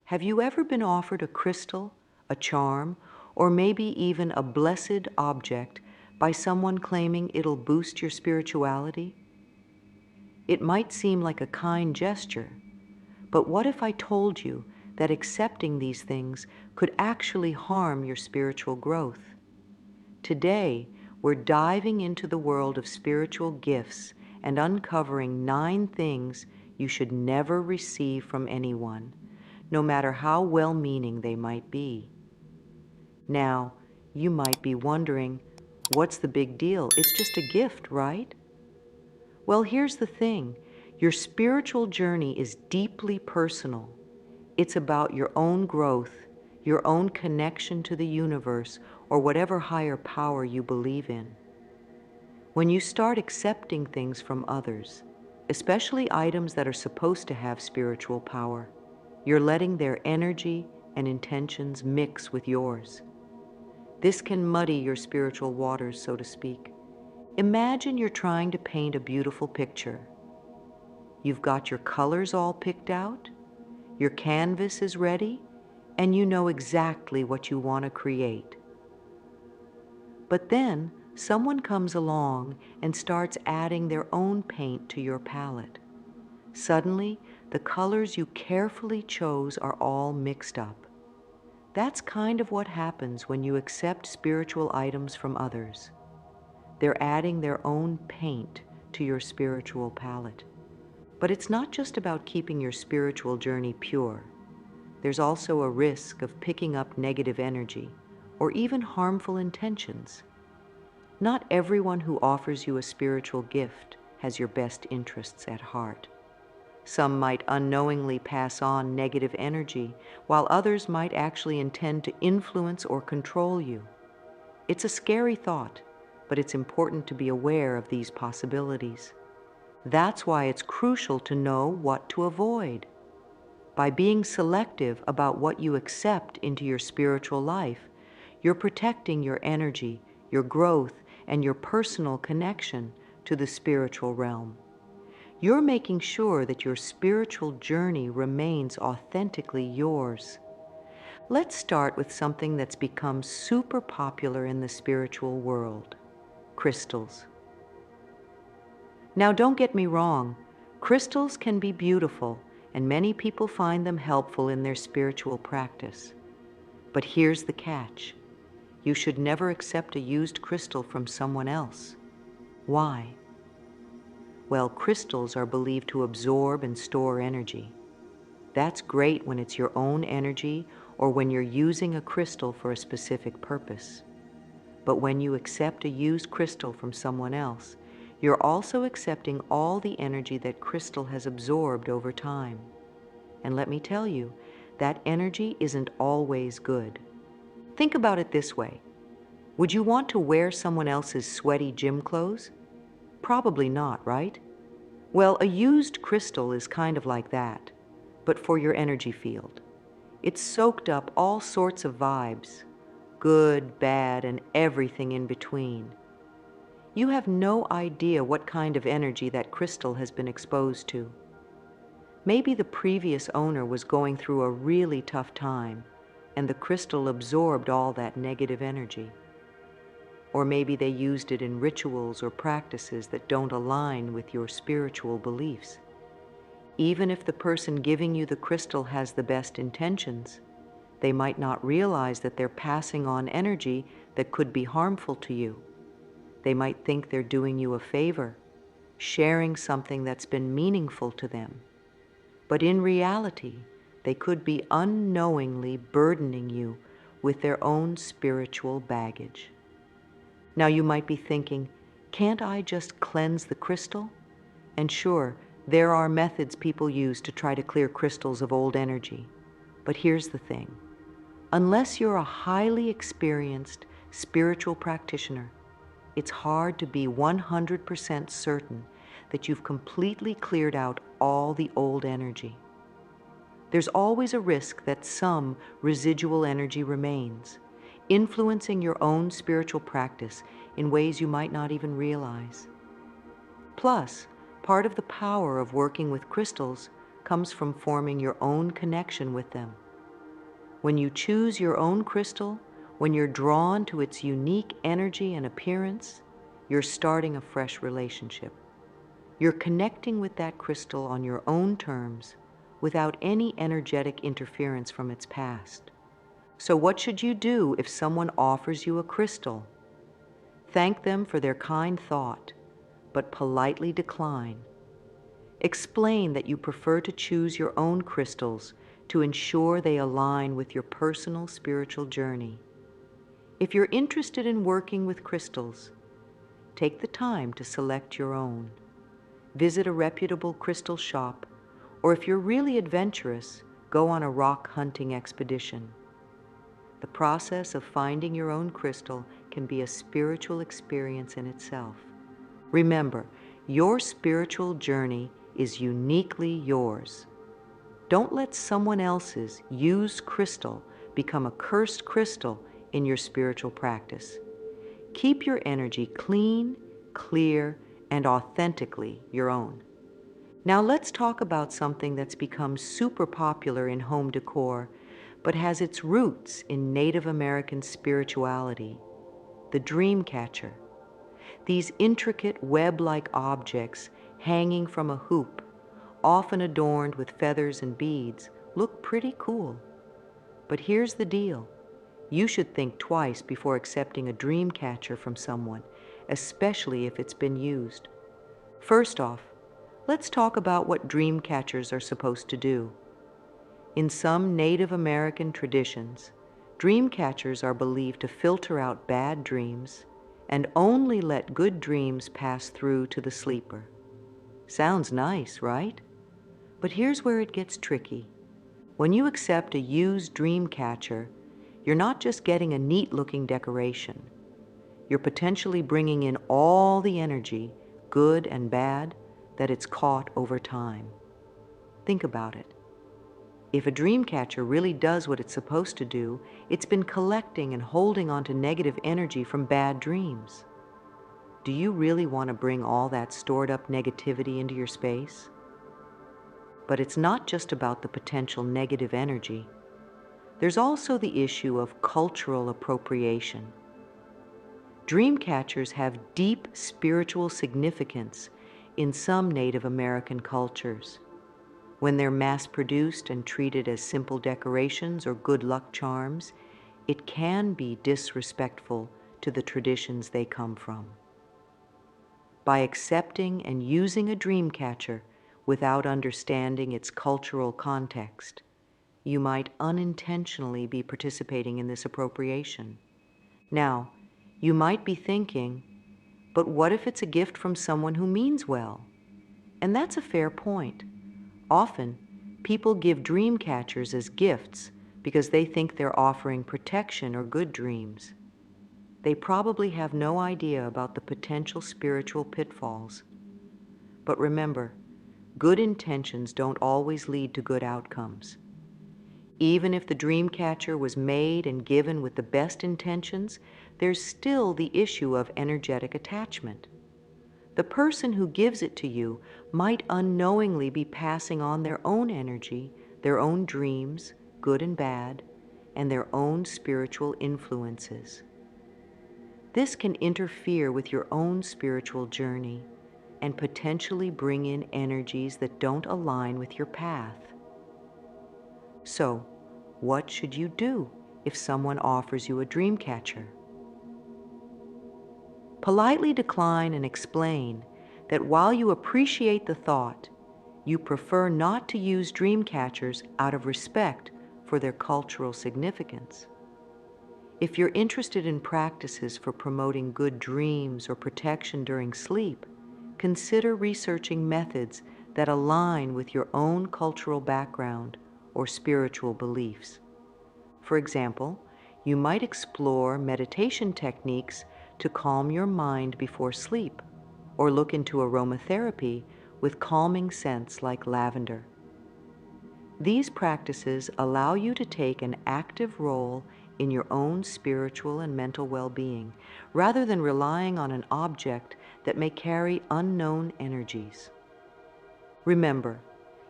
Have you ever been offered a crystal, a charm, or maybe even a blessed object by someone claiming it'll boost your spirituality? It might seem like a kind gesture, but what if I told you that accepting these things could actually harm your spiritual growth? Today, we're diving into the world of spiritual gifts and uncovering 9 things you should never receive from anyone, no matter how well-meaning they might be. Now, you might be wondering, what's the big deal? It's just a gift, right? Well, here's the thing. Your spiritual journey is deeply personal. It's about your own growth, your own connection to the universe, or whatever higher power you believe in. When you start accepting things from others, especially items that are supposed to have spiritual power, you're letting their energy and intentions mix with yours. This can muddy your spiritual waters, so to speak. Imagine you're trying to paint a beautiful picture. You've got your colors all picked out, your canvas is ready, and you know exactly what you want to create. But then someone comes along and starts adding their own paint to your palette. Suddenly, the colors you carefully chose are all mixed up. That's kind of what happens when you accept spiritual items from others. They're adding their own paint to your spiritual palette. But it's not just about keeping your spiritual journey pure. There's also a risk of picking up negative energy or even harmful intentions. Not everyone who offers you a spiritual gift has your best interests at heart. Some might unknowingly pass on negative energy, while others might actually intend to influence or control you. It's a scary thought, but it's important to be aware of these possibilities. That's why it's crucial to know what to avoid. By being selective about what you accept into your spiritual life, you're protecting your energy, your growth, and your personal connection to the spiritual realm. You're making sure that your spiritual journey remains authentically yours. Let's start with something that's become super popular in the spiritual world: crystals. Now, don't get me wrong, crystals can be beautiful, and many people find them helpful in their spiritual practice. But here's the catch. You should never accept a used crystal from someone else. Why? Well, crystals are believed to absorb and store energy. That's great when it's your own energy or when you're using a crystal for a specific purpose. But when you accept a used crystal from someone else, you're also accepting all the energy that crystal has absorbed over time. And let me tell you, that energy isn't always good. Think about it this way. Would you want to wear someone else's sweaty gym clothes? Probably not, right? Well, a used crystal is kind of like that, but for your energy field. It's soaked up all sorts of vibes, good, bad, and everything in between. You have no idea what kind of energy that crystal has been exposed to. Maybe the previous owner was going through a really tough time, and the crystal absorbed all that negative energy. Or maybe they used it in rituals or practices that don't align with your spiritual beliefs. Even if the person giving you the crystal has the best intentions, they might not realize that they're passing on energy that could be harmful to you. They might think they're doing you a favor, sharing something that's been meaningful to them. But in reality, they could be unknowingly burdening you with their own spiritual baggage. Now you might be thinking, can't I just cleanse the crystal? And sure, there are methods people use to try to clear crystals of old energy. But here's the thing. Unless you're a highly experienced spiritual practitioner, it's hard to be 100% certain that you've completely cleared out all the old energy. There's always a risk that some residual energy remains, influencing your own spiritual practice in ways you might not even realize. Plus, part of the power of working with crystals comes from forming your own connection with them. When you choose your own crystal, when you're drawn to its unique energy and appearance, you're starting a fresh relationship. You're connecting with that crystal on your own terms without any energetic interference from its past. So what should you do if someone offers you a crystal? Thank them for their kind thought, but politely decline. Explain that you prefer to choose your own crystals to ensure they align with your personal spiritual journey. If you're interested in working with crystals, take the time to select your own. Visit a reputable crystal shop, or if you're really adventurous, go on a rock hunting expedition. The process of finding your own crystal can be a spiritual experience in itself. Remember, your spiritual journey is uniquely yours. Don't let someone else's used crystal become a cursed crystal in your spiritual practice. Keep your energy clean, clear, and authentically your own. Now let's talk about something that's become super popular in home decor, but has its roots in Native American spirituality: the dream catcher. These intricate web-like objects hanging from a hoop, often adorned with feathers and beads, look pretty cool. But here's the deal. You should think twice before accepting a dream catcher from someone, especially if it's been used. First off, let's talk about what dream catchers are supposed to do. In some Native American traditions, dream catchers are believed to filter out bad dreams and only let good dreams pass through to the sleeper. Sounds nice, right? But here's where it gets tricky. When you accept a used dream catcher, you're not just getting a neat-looking decoration. You're potentially bringing in all the energy, good and bad, that it's caught over time. Think about it. If a dream catcher really does what it's supposed to do, it's been collecting and holding onto negative energy from bad dreams. Do you really want to bring all that stored up negativity into your space? But it's not just about the potential negative energy. There's also the issue of cultural appropriation. Dream catchers have deep spiritual significance in some Native American cultures. When they're mass-produced and treated as simple decorations or good luck charms, it can be disrespectful to the traditions they come from. By accepting and using a dream catcher without understanding its cultural context, you might unintentionally be participating in this appropriation. Now, you might be thinking, but what if it's a gift from someone who means well? And that's a fair point. Often, people give dream catchers as gifts because they think they're offering protection or good dreams. They probably have no idea about the potential spiritual pitfalls. But remember, good intentions don't always lead to good outcomes. Even if the dream catcher was made and given with the best intentions, there's still the issue of energetic attachment. The person who gives it to you might unknowingly be passing on their own energy, their own dreams, good and bad, and their own spiritual influences. This can interfere with your own spiritual journey and potentially bring in energies that don't align with your path. So, what should you do if someone offers you a dream catcher? Politely decline and explain that while you appreciate the thought, you prefer not to use dream catchers out of respect for their cultural significance. If you're interested in practices for promoting good dreams or protection during sleep, consider researching methods that align with your own cultural background or spiritual beliefs. For example, you might explore meditation techniques to calm your mind before sleep, or look into aromatherapy with calming scents like lavender. These practices allow you to take an active role in your own spiritual and mental well-being, rather than relying on an object that may carry unknown energies. Remember,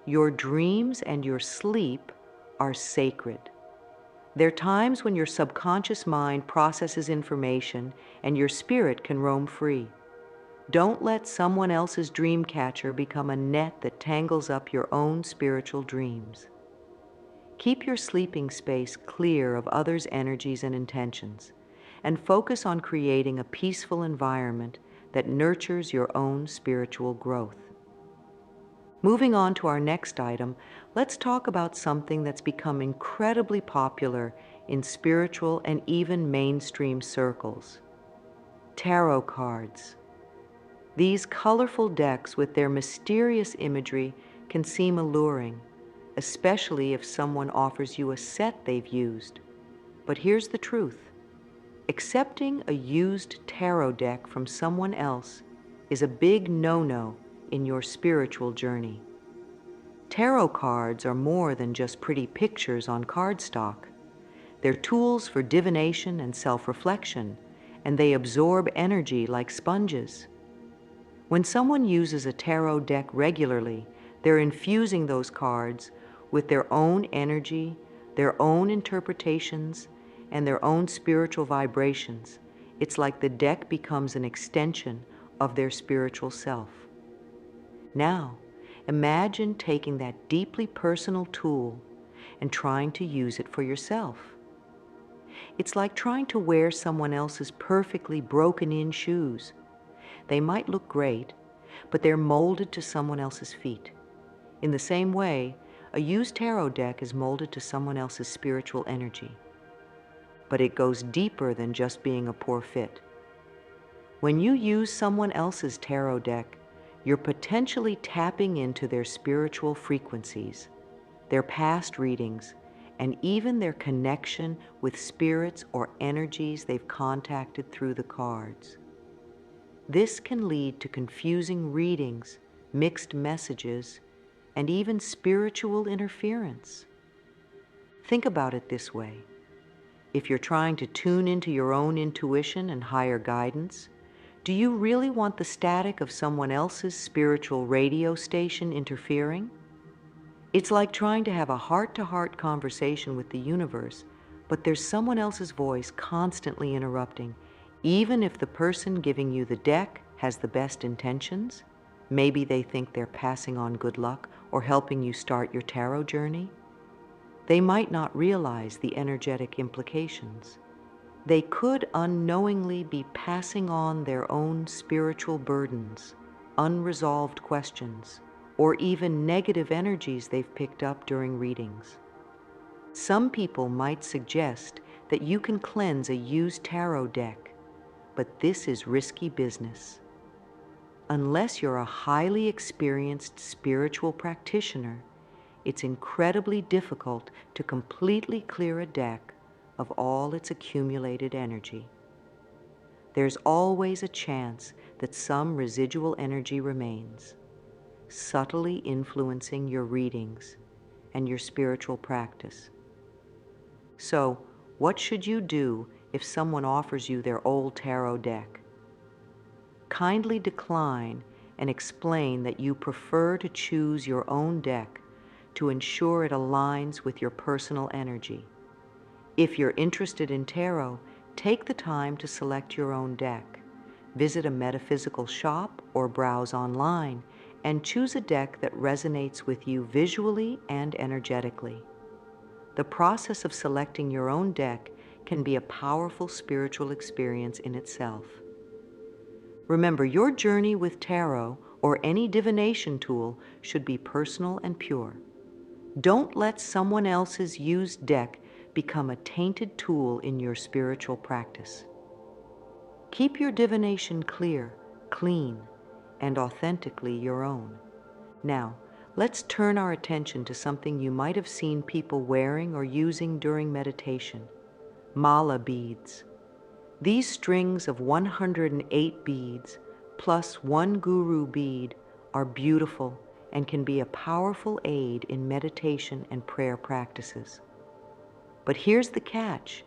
your dreams and your sleep are sacred. There are times when your subconscious mind processes information and your spirit can roam free. Don't let someone else's dream catcher become a net that tangles up your own spiritual dreams. Keep your sleeping space clear of others' energies and intentions, and focus on creating a peaceful environment that nurtures your own spiritual growth. Moving on to our next item, let's talk about something that's become incredibly popular in spiritual and even mainstream circles: tarot cards. These colorful decks with their mysterious imagery can seem alluring, especially if someone offers you a set they've used. But here's the truth: accepting a used tarot deck from someone else is a big no-no in your spiritual journey. Tarot cards are more than just pretty pictures on cardstock. They're tools for divination and self-reflection, and they absorb energy like sponges. When someone uses a tarot deck regularly, they're infusing those cards with their own energy, their own interpretations, and their own spiritual vibrations. It's like the deck becomes an extension of their spiritual self. Now, imagine taking that deeply personal tool and trying to use it for yourself. It's like trying to wear someone else's perfectly broken-in shoes. They might look great, but they're molded to someone else's feet. In the same way, a used tarot deck is molded to someone else's spiritual energy. But it goes deeper than just being a poor fit. When you use someone else's tarot deck, you're potentially tapping into their spiritual frequencies, their past readings, and even their connection with spirits or energies they've contacted through the cards. This can lead to confusing readings, mixed messages, and even spiritual interference. Think about it this way: if you're trying to tune into your own intuition and higher guidance, do you really want the static of someone else's spiritual radio station interfering? It's like trying to have a heart-to-heart conversation with the universe, but there's someone else's voice constantly interrupting, even if the person giving you the deck has the best intentions. Maybe they think they're passing on good luck or helping you start your tarot journey. They might not realize the energetic implications. They could unknowingly be passing on their own spiritual burdens, unresolved questions, or even negative energies they've picked up during readings. Some people might suggest that you can cleanse a used tarot deck, but this is risky business. Unless you're a highly experienced spiritual practitioner, it's incredibly difficult to completely clear a deck of all its accumulated energy. There's always a chance that some residual energy remains, subtly influencing your readings and your spiritual practice. So, what should you do if someone offers you their old tarot deck? Kindly decline and explain that you prefer to choose your own deck to ensure it aligns with your personal energy. If you're interested in tarot, take the time to select your own deck. Visit a metaphysical shop or browse online and choose a deck that resonates with you visually and energetically. The process of selecting your own deck can be a powerful spiritual experience in itself. Remember, your journey with tarot or any divination tool should be personal and pure. Don't let someone else's used deck become a tainted tool in your spiritual practice. Keep your divination clear, clean, and authentically your own. Now, let's turn our attention to something you might have seen people wearing or using during meditation: mala beads. These strings of 108 beads plus one guru bead are beautiful and can be a powerful aid in meditation and prayer practices. But here's the catch: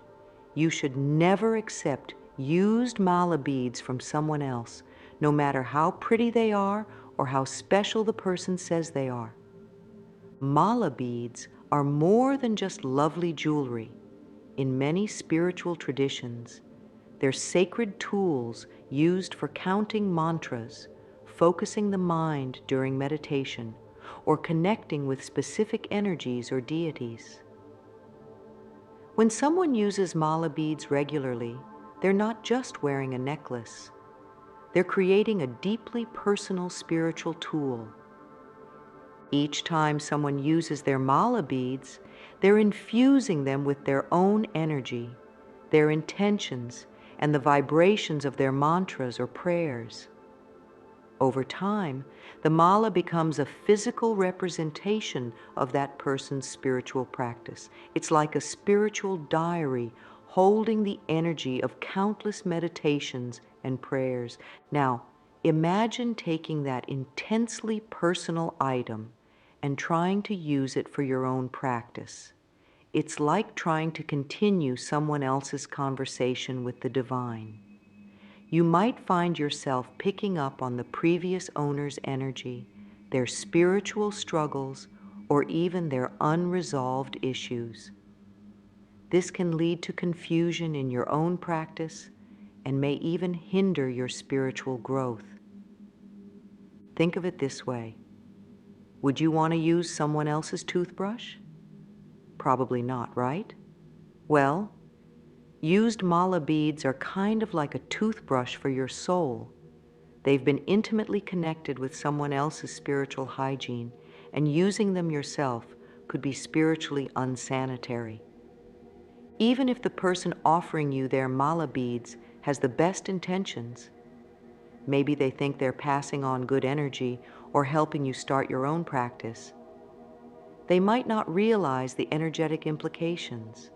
you should never accept used mala beads from someone else, no matter how pretty they are or how special the person says they are. Mala beads are more than just lovely jewelry. in many spiritual traditions, they're sacred tools used for counting mantras, focusing the mind during meditation, or connecting with specific energies or deities. When someone uses mala beads regularly, they're not just wearing a necklace. They're creating a deeply personal spiritual tool. Each time someone uses their mala beads, they're infusing them with their own energy, their intentions, and the vibrations of their mantras or prayers. Over time, the mala becomes a physical representation of that person's spiritual practice. It's like a spiritual diary holding the energy of countless meditations and prayers. Now, imagine taking that intensely personal item and trying to use it for your own practice. It's like trying to continue someone else's conversation with the divine. You might find yourself picking up on the previous owner's energy, their spiritual struggles, or even their unresolved issues. This can lead to confusion in your own practice and may even hinder your spiritual growth. Think of it this way. Would you want to use someone else's toothbrush? Probably not, right? Well, used mala beads are kind of like a toothbrush for your soul. They've been intimately connected with someone else's spiritual hygiene, and using them yourself could be spiritually unsanitary. Even if the person offering you their mala beads has the best intentions, maybe they think they're passing on good energy or helping you start your own practice, they might not realize the energetic implications.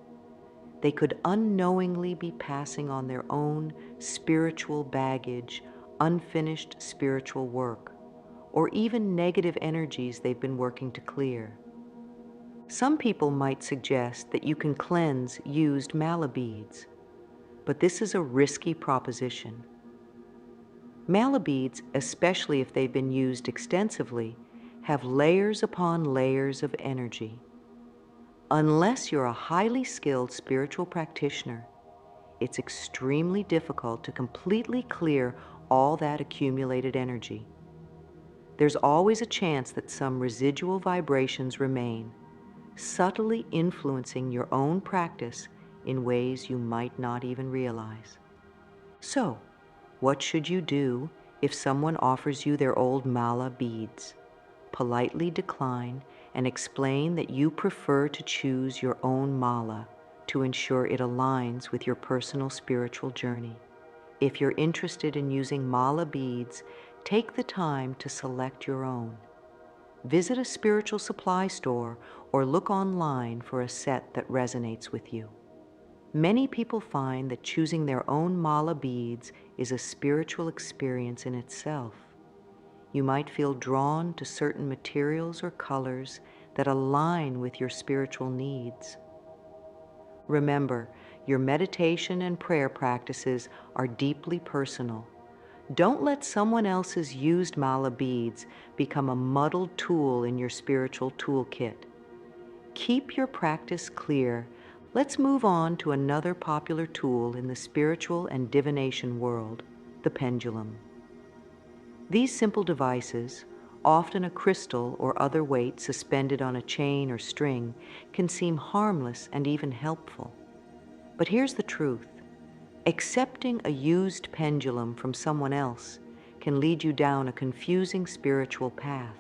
They could unknowingly be passing on their own spiritual baggage, unfinished spiritual work, or even negative energies they've been working to clear. Some people might suggest that you can cleanse used mala beads, but this is a risky proposition. Mala beads, especially if they've been used extensively, have layers upon layers of energy. Unless you're a highly skilled spiritual practitioner, it's extremely difficult to completely clear all that accumulated energy. There's always a chance that some residual vibrations remain, subtly influencing your own practice in ways you might not even realize. So, what should you do if someone offers you their old mala beads? Politely decline and explain that you prefer to choose your own mala to ensure it aligns with your personal spiritual journey. If you're interested in using mala beads, take the time to select your own. Visit a spiritual supply store or look online for a set that resonates with you. Many people find that choosing their own mala beads is a spiritual experience in itself. You might feel drawn to certain materials or colors that align with your spiritual needs. Remember, your meditation and prayer practices are deeply personal. Don't let someone else's used mala beads become a muddled tool in your spiritual toolkit. Keep your practice clear. Let's move on to another popular tool in the spiritual and divination world, the pendulum. These simple devices, often a crystal or other weight suspended on a chain or string, can seem harmless and even helpful. But here's the truth. Accepting a used pendulum from someone else can lead you down a confusing spiritual path.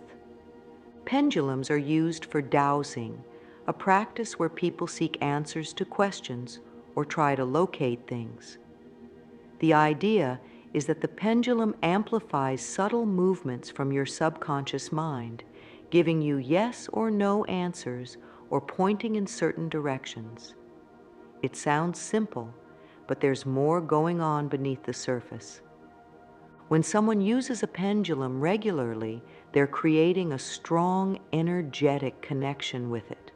Pendulums are used for dowsing, a practice where people seek answers to questions or try to locate things. The idea is that the pendulum amplifies subtle movements from your subconscious mind, giving you yes or no answers or pointing in certain directions. It sounds simple, but there's more going on beneath the surface. When someone uses a pendulum regularly, they're creating a strong, energetic connection with it.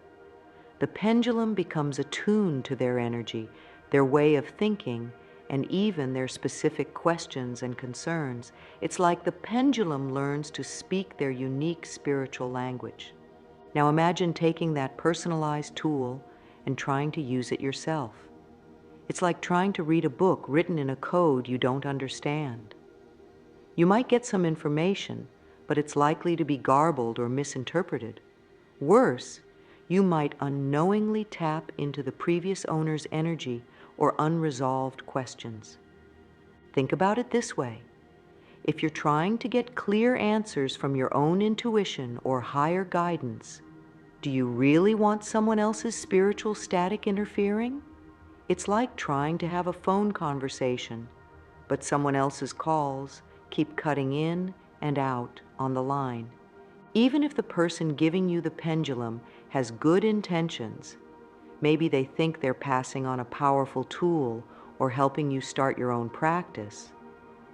The pendulum becomes attuned to their energy, their way of thinking, and even their specific questions and concerns. It's like the pendulum learns to speak their unique spiritual language. Now imagine taking that personalized tool and trying to use it yourself. It's like trying to read a book written in a code you don't understand. You might get some information, but it's likely to be garbled or misinterpreted. Worse, you might unknowingly tap into the previous owner's energy or unresolved questions. Think about it this way. If you're trying to get clear answers from your own intuition or higher guidance, do you really want someone else's spiritual static interfering? It's like trying to have a phone conversation, but someone else's calls keep cutting in and out on the line. Even if the person giving you the pendulum has good intentions, maybe they think they're passing on a powerful tool or helping you start your own practice,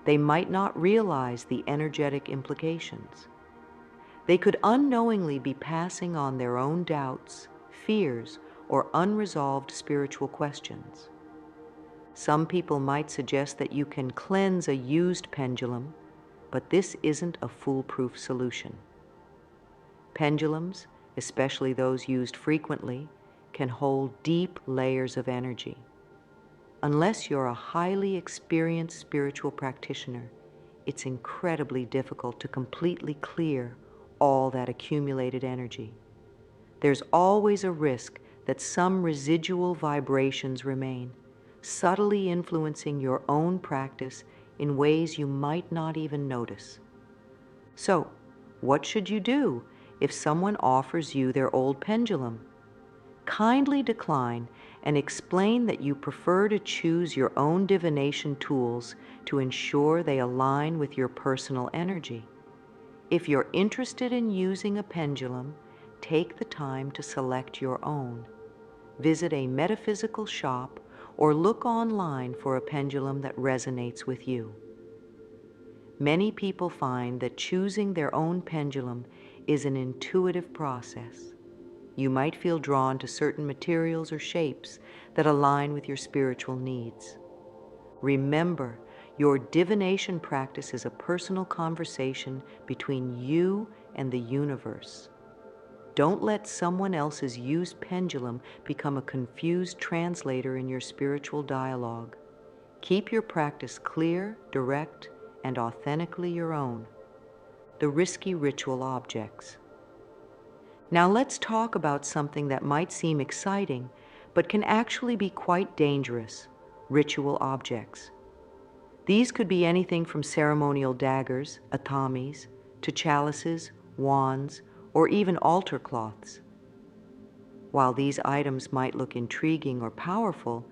they might not realize the energetic implications. They could unknowingly be passing on their own doubts, fears, or unresolved spiritual questions. Some people might suggest that you can cleanse a used pendulum, but this isn't a foolproof solution. Pendulums, especially those used frequently, can hold deep layers of energy. Unless you're a highly experienced spiritual practitioner, it's incredibly difficult to completely clear all that accumulated energy. There's always a risk that some residual vibrations remain, subtly influencing your own practice in ways you might not even notice. So, what should you do if someone offers you their old pendulum? Kindly decline and explain that you prefer to choose your own divination tools to ensure they align with your personal energy. If you're interested in using a pendulum, take the time to select your own. Visit a metaphysical shop or look online for a pendulum that resonates with you. Many people find that choosing their own pendulum is an intuitive process. You might feel drawn to certain materials or shapes that align with your spiritual needs. Remember, your divination practice is a personal conversation between you and the universe. Don't let someone else's used pendulum become a confused translator in your spiritual dialogue. Keep your practice clear, direct, and authentically your own. The risky ritual objects. Now let's talk about something that might seem exciting, but can actually be quite dangerous: ritual objects. These could be anything from ceremonial daggers, atamis, to chalices, wands, or even altar cloths. While these items might look intriguing or powerful,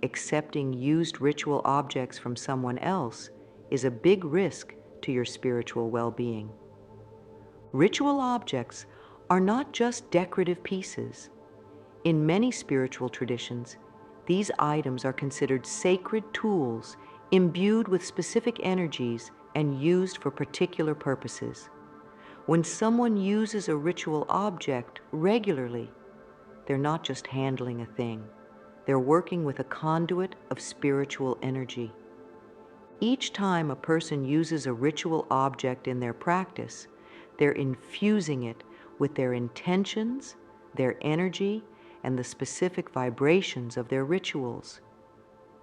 accepting used ritual objects from someone else is a big risk to your spiritual well-being. Ritual objects are not just decorative pieces. In many spiritual traditions, these items are considered sacred tools imbued with specific energies and used for particular purposes. When someone uses a ritual object regularly, they're not just handling a thing. They're working with a conduit of spiritual energy. Each time a person uses a ritual object in their practice, they're infusing it with their intentions, their energy, and the specific vibrations of their rituals.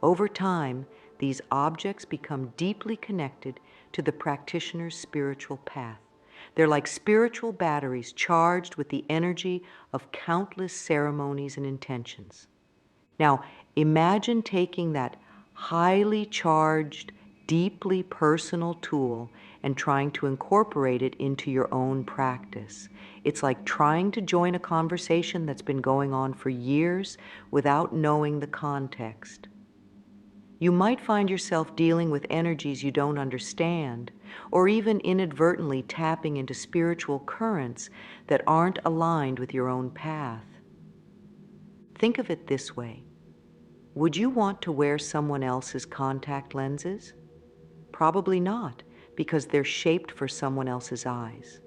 Over time, these objects become deeply connected to the practitioner's spiritual path. They're like spiritual batteries charged with the energy of countless ceremonies and intentions. Now, imagine taking that highly charged, deeply personal tool and trying to incorporate it into your own practice. It's like trying to join a conversation that's been going on for years without knowing the context. You might find yourself dealing with energies you don't understand, or even inadvertently tapping into spiritual currents that aren't aligned with your own path. Think of it this way. Would you want to wear someone else's contact lenses? Probably not, because they're shaped for someone else's eyes.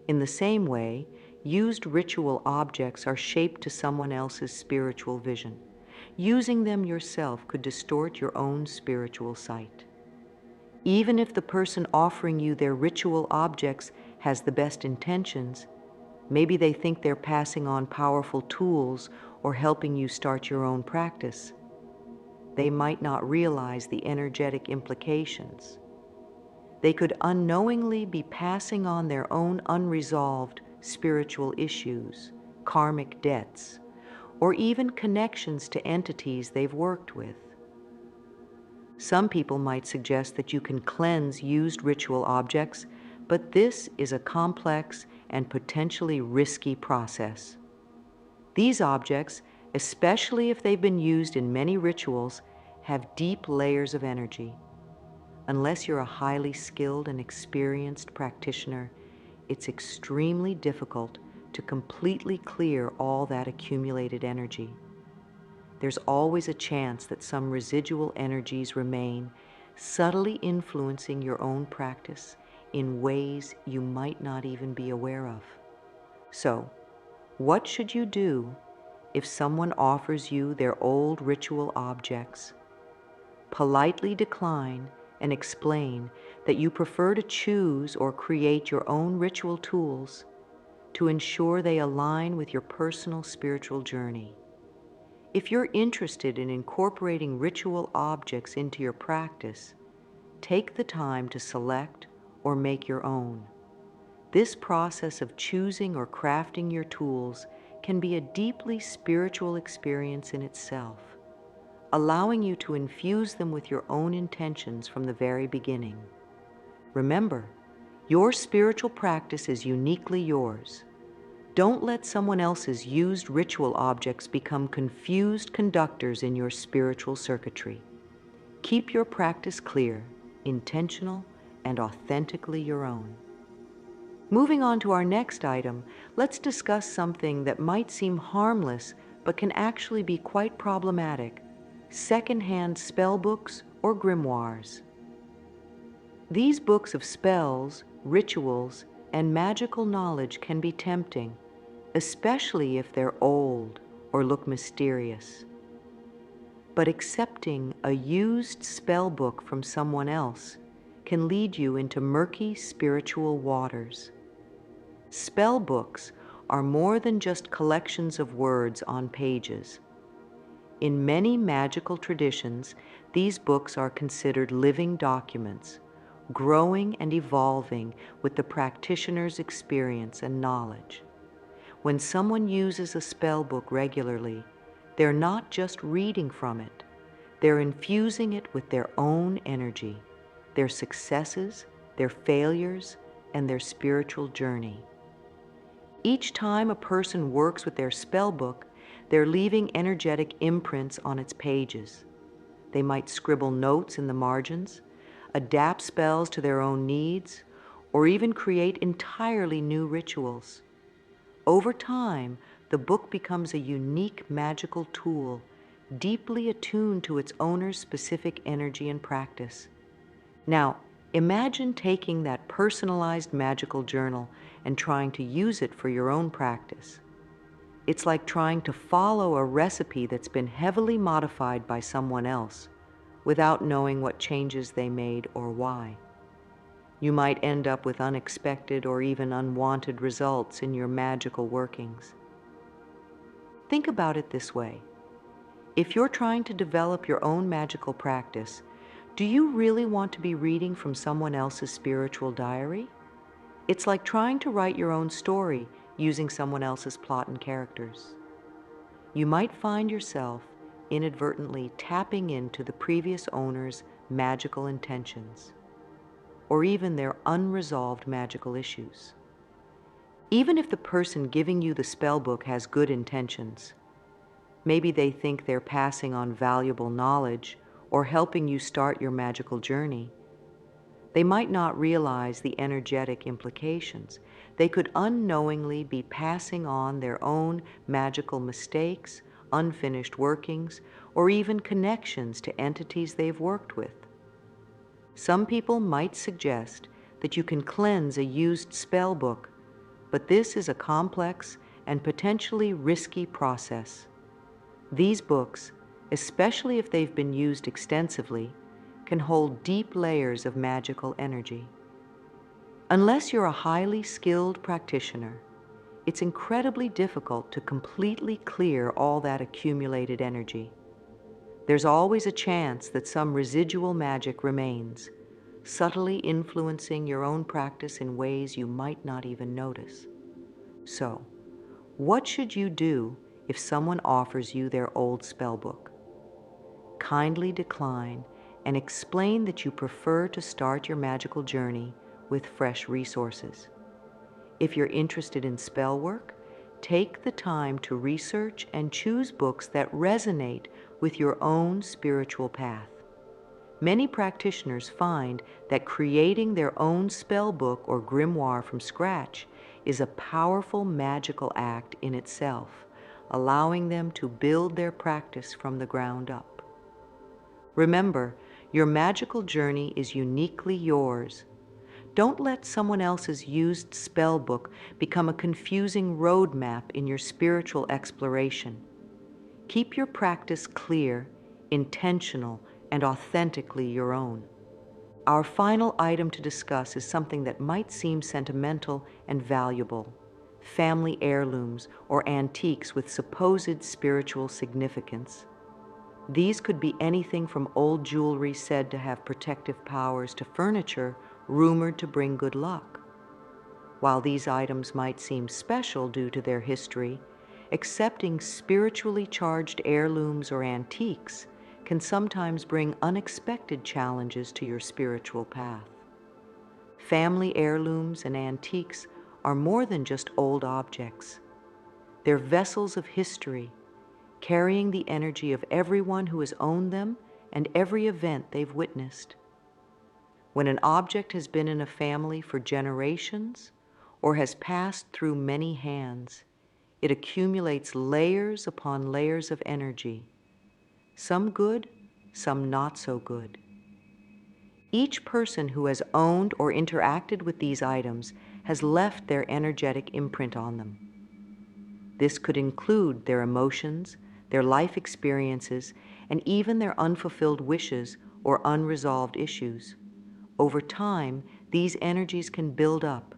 In the same way, used ritual objects are shaped to someone else's spiritual vision. Using them yourself could distort your own spiritual sight. Even if the person offering you their ritual objects has the best intentions, maybe they think they're passing on powerful tools or helping you start your own practice. They might not realize the energetic implications. They could unknowingly be passing on their own unresolved spiritual issues, karmic debts, or even connections to entities they've worked with. Some people might suggest that you can cleanse used ritual objects, but this is a complex and potentially risky process. These objects, especially if they've been used in many rituals, have deep layers of energy. Unless you're a highly skilled and experienced practitioner, it's extremely difficult to completely clear all that accumulated energy. There's always a chance that some residual energies remain, subtly influencing your own practice in ways you might not even be aware of. So, what should you do if someone offers you their old ritual objects? Politely decline and explain that you prefer to choose or create your own ritual tools to ensure they align with your personal spiritual journey. If you're interested in incorporating ritual objects into your practice, take the time to select or make your own. This process of choosing or crafting your tools can be a deeply spiritual experience in itself, allowing you to infuse them with your own intentions from the very beginning. Remember, your spiritual practice is uniquely yours. Don't let someone else's used ritual objects become confused conductors in your spiritual circuitry. Keep your practice clear, intentional, and authentically your own. Moving on to our next item, let's discuss something that might seem harmless but can actually be quite problematic: secondhand spell books or grimoires. These books of spells, rituals, and magical knowledge can be tempting, especially if they're old or look mysterious. But accepting a used spell book from someone else can lead you into murky spiritual waters. Spell books are more than just collections of words on pages. In many magical traditions, these books are considered living documents, growing and evolving with the practitioner's experience and knowledge. When someone uses a spell book regularly, they're not just reading from it, they're infusing it with their own energy, their successes, their failures, and their spiritual journey. Each time a person works with their spell book, they're leaving energetic imprints on its pages. They might scribble notes in the margins, adapt spells to their own needs, or even create entirely new rituals. Over time, the book becomes a unique magical tool, deeply attuned to its owner's specific energy and practice. Now, imagine taking that personalized magical journal and trying to use it for your own practice. It's like trying to follow a recipe that's been heavily modified by someone else without knowing what changes they made or why. You might end up with unexpected or even unwanted results in your magical workings. Think about it this way. If you're trying to develop your own magical practice, do you really want to be reading from someone else's spiritual diary? It's like trying to write your own story using someone else's plot and characters. You might find yourself inadvertently tapping into the previous owner's magical intentions, or even their unresolved magical issues. Even if the person giving you the spell book has good intentions, maybe they think they're passing on valuable knowledge or helping you start your magical journey, they might not realize the energetic implications. They could unknowingly be passing on their own magical mistakes, unfinished workings, or even connections to entities they've worked with. Some people might suggest that you can cleanse a used spell book, but this is a complex and potentially risky process. These books, especially if they've been used extensively, can hold deep layers of magical energy. Unless you're a highly skilled practitioner, it's incredibly difficult to completely clear all that accumulated energy. There's always a chance that some residual magic remains, subtly influencing your own practice in ways you might not even notice. So, what should you do if someone offers you their old spellbook? Kindly decline and explain that you prefer to start your magical journey with fresh resources. If you're interested in spell work, take the time to research and choose books that resonate with your own spiritual path. Many practitioners find that creating their own spell book or grimoire from scratch is a powerful magical act in itself, allowing them to build their practice from the ground up. Remember, your magical journey is uniquely yours. Don't let someone else's used spell book become a confusing roadmap in your spiritual exploration. Keep your practice clear, intentional, and authentically your own. Our final item to discuss is something that might seem sentimental and valuable: family heirlooms or antiques with supposed spiritual significance. These could be anything from old jewelry said to have protective powers to furniture rumored to bring good luck. While these items might seem special due to their history, accepting spiritually charged heirlooms or antiques can sometimes bring unexpected challenges to your spiritual path. Family heirlooms and antiques are more than just old objects. They're vessels of history, carrying the energy of everyone who has owned them and every event they've witnessed. When an object has been in a family for generations or has passed through many hands, it accumulates layers upon layers of energy, some good, some not so good. Each person who has owned or interacted with these items has left their energetic imprint on them. This could include their emotions, their life experiences, and even their unfulfilled wishes or unresolved issues. Over time, these energies can build up,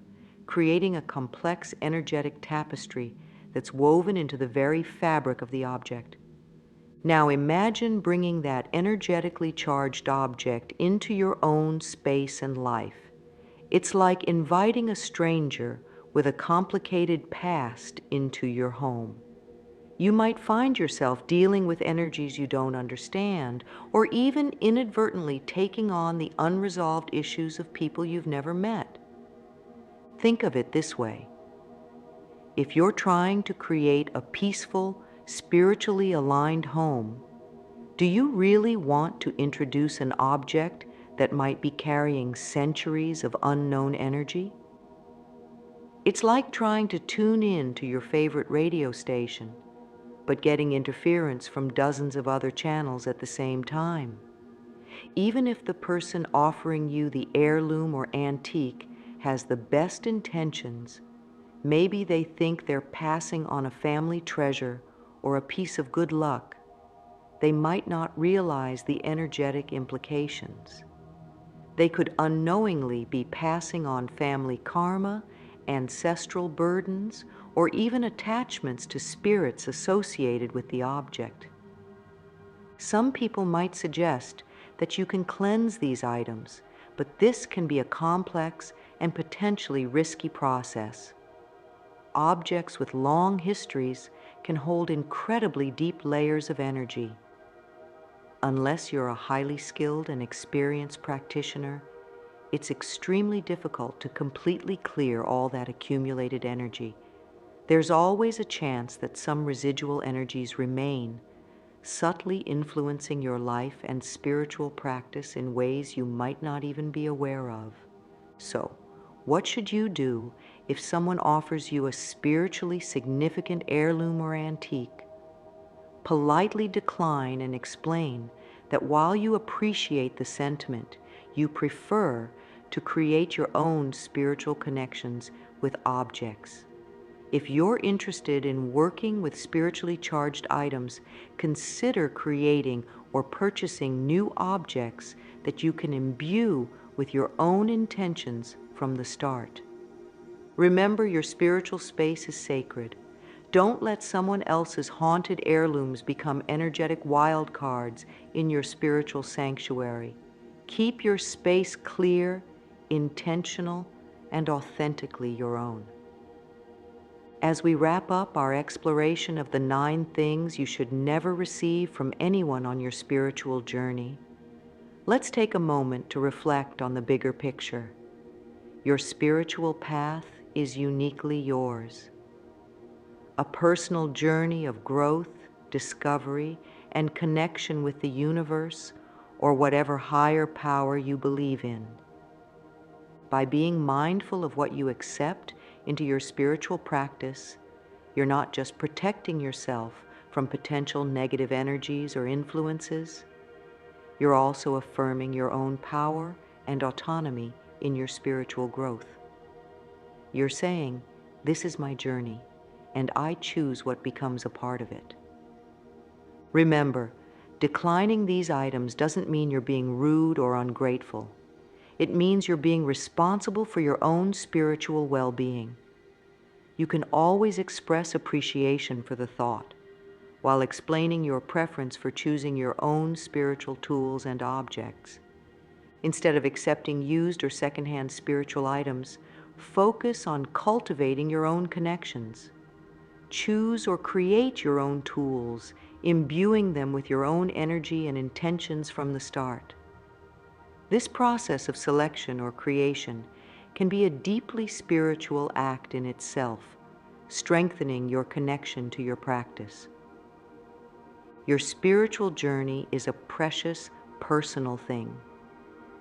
creating a complex energetic tapestry that's woven into the very fabric of the object. Now imagine bringing that energetically charged object into your own space and life. It's like inviting a stranger with a complicated past into your home. You might find yourself dealing with energies you don't understand, or even inadvertently taking on the unresolved issues of people you've never met. Think of it this way. If you're trying to create a peaceful, spiritually aligned home, do you really want to introduce an object that might be carrying centuries of unknown energy? It's like trying to tune in to your favorite radio station, but getting interference from dozens of other channels at the same time. Even if the person offering you the heirloom or antique has the best intentions, maybe they think they're passing on a family treasure or a piece of good luck, they might not realize the energetic implications. They could unknowingly be passing on family karma, ancestral burdens, or even attachments to spirits associated with the object. Some people might suggest that you can cleanse these items, but this can be a complex and potentially risky process. Objects with long histories can hold incredibly deep layers of energy. Unless you're a highly skilled and experienced practitioner, it's extremely difficult to completely clear all that accumulated energy. There's always a chance that some residual energies remain, subtly influencing your life and spiritual practice in ways you might not even be aware of. So, what should you do if someone offers you a spiritually significant heirloom or antique? Politely decline and explain that while you appreciate the sentiment, you prefer to create your own spiritual connections with objects. If you're interested in working with spiritually charged items, consider creating or purchasing new objects that you can imbue with your own intentions from the start. Remember, your spiritual space is sacred. Don't let someone else's haunted heirlooms become energetic wildcards in your spiritual sanctuary. Keep your space clear, intentional, and authentically your own. As we wrap up our exploration of the 9 things you should never receive from anyone on your spiritual journey, let's take a moment to reflect on the bigger picture. Your spiritual path is uniquely yours. A personal journey of growth, discovery, and connection with the universe or whatever higher power you believe in. By being mindful of what you accept into your spiritual practice, you're not just protecting yourself from potential negative energies or influences, you're also affirming your own power and autonomy in your spiritual growth. You're saying, "This is my journey, and I choose what becomes a part of it." Remember, declining these items doesn't mean you're being rude or ungrateful. It means you're being responsible for your own spiritual well-being. You can always express appreciation for the thought, while explaining your preference for choosing your own spiritual tools and objects. Instead of accepting used or secondhand spiritual items, focus on cultivating your own connections. Choose or create your own tools, imbuing them with your own energy and intentions from the start. This process of selection or creation can be a deeply spiritual act in itself, strengthening your connection to your practice. Your spiritual journey is a precious, personal thing.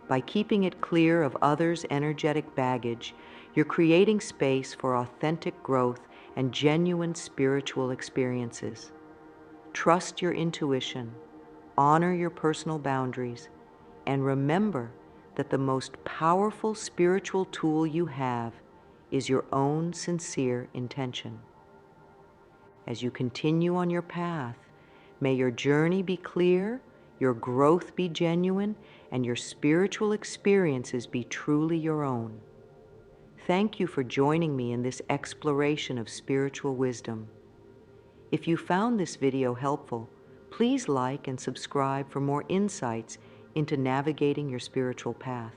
By keeping it clear of others' energetic baggage, you're creating space for authentic growth and genuine spiritual experiences. Trust your intuition, honor your personal boundaries, and remember that the most powerful spiritual tool you have is your own sincere intention. As you continue on your path, may your journey be clear, your growth be genuine, and your spiritual experiences be truly your own. Thank you for joining me in this exploration of spiritual wisdom. If you found this video helpful, please like and subscribe for more insights into navigating your spiritual path.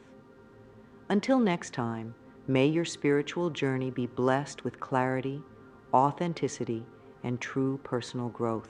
Until next time, may your spiritual journey be blessed with clarity, authenticity, and true personal growth.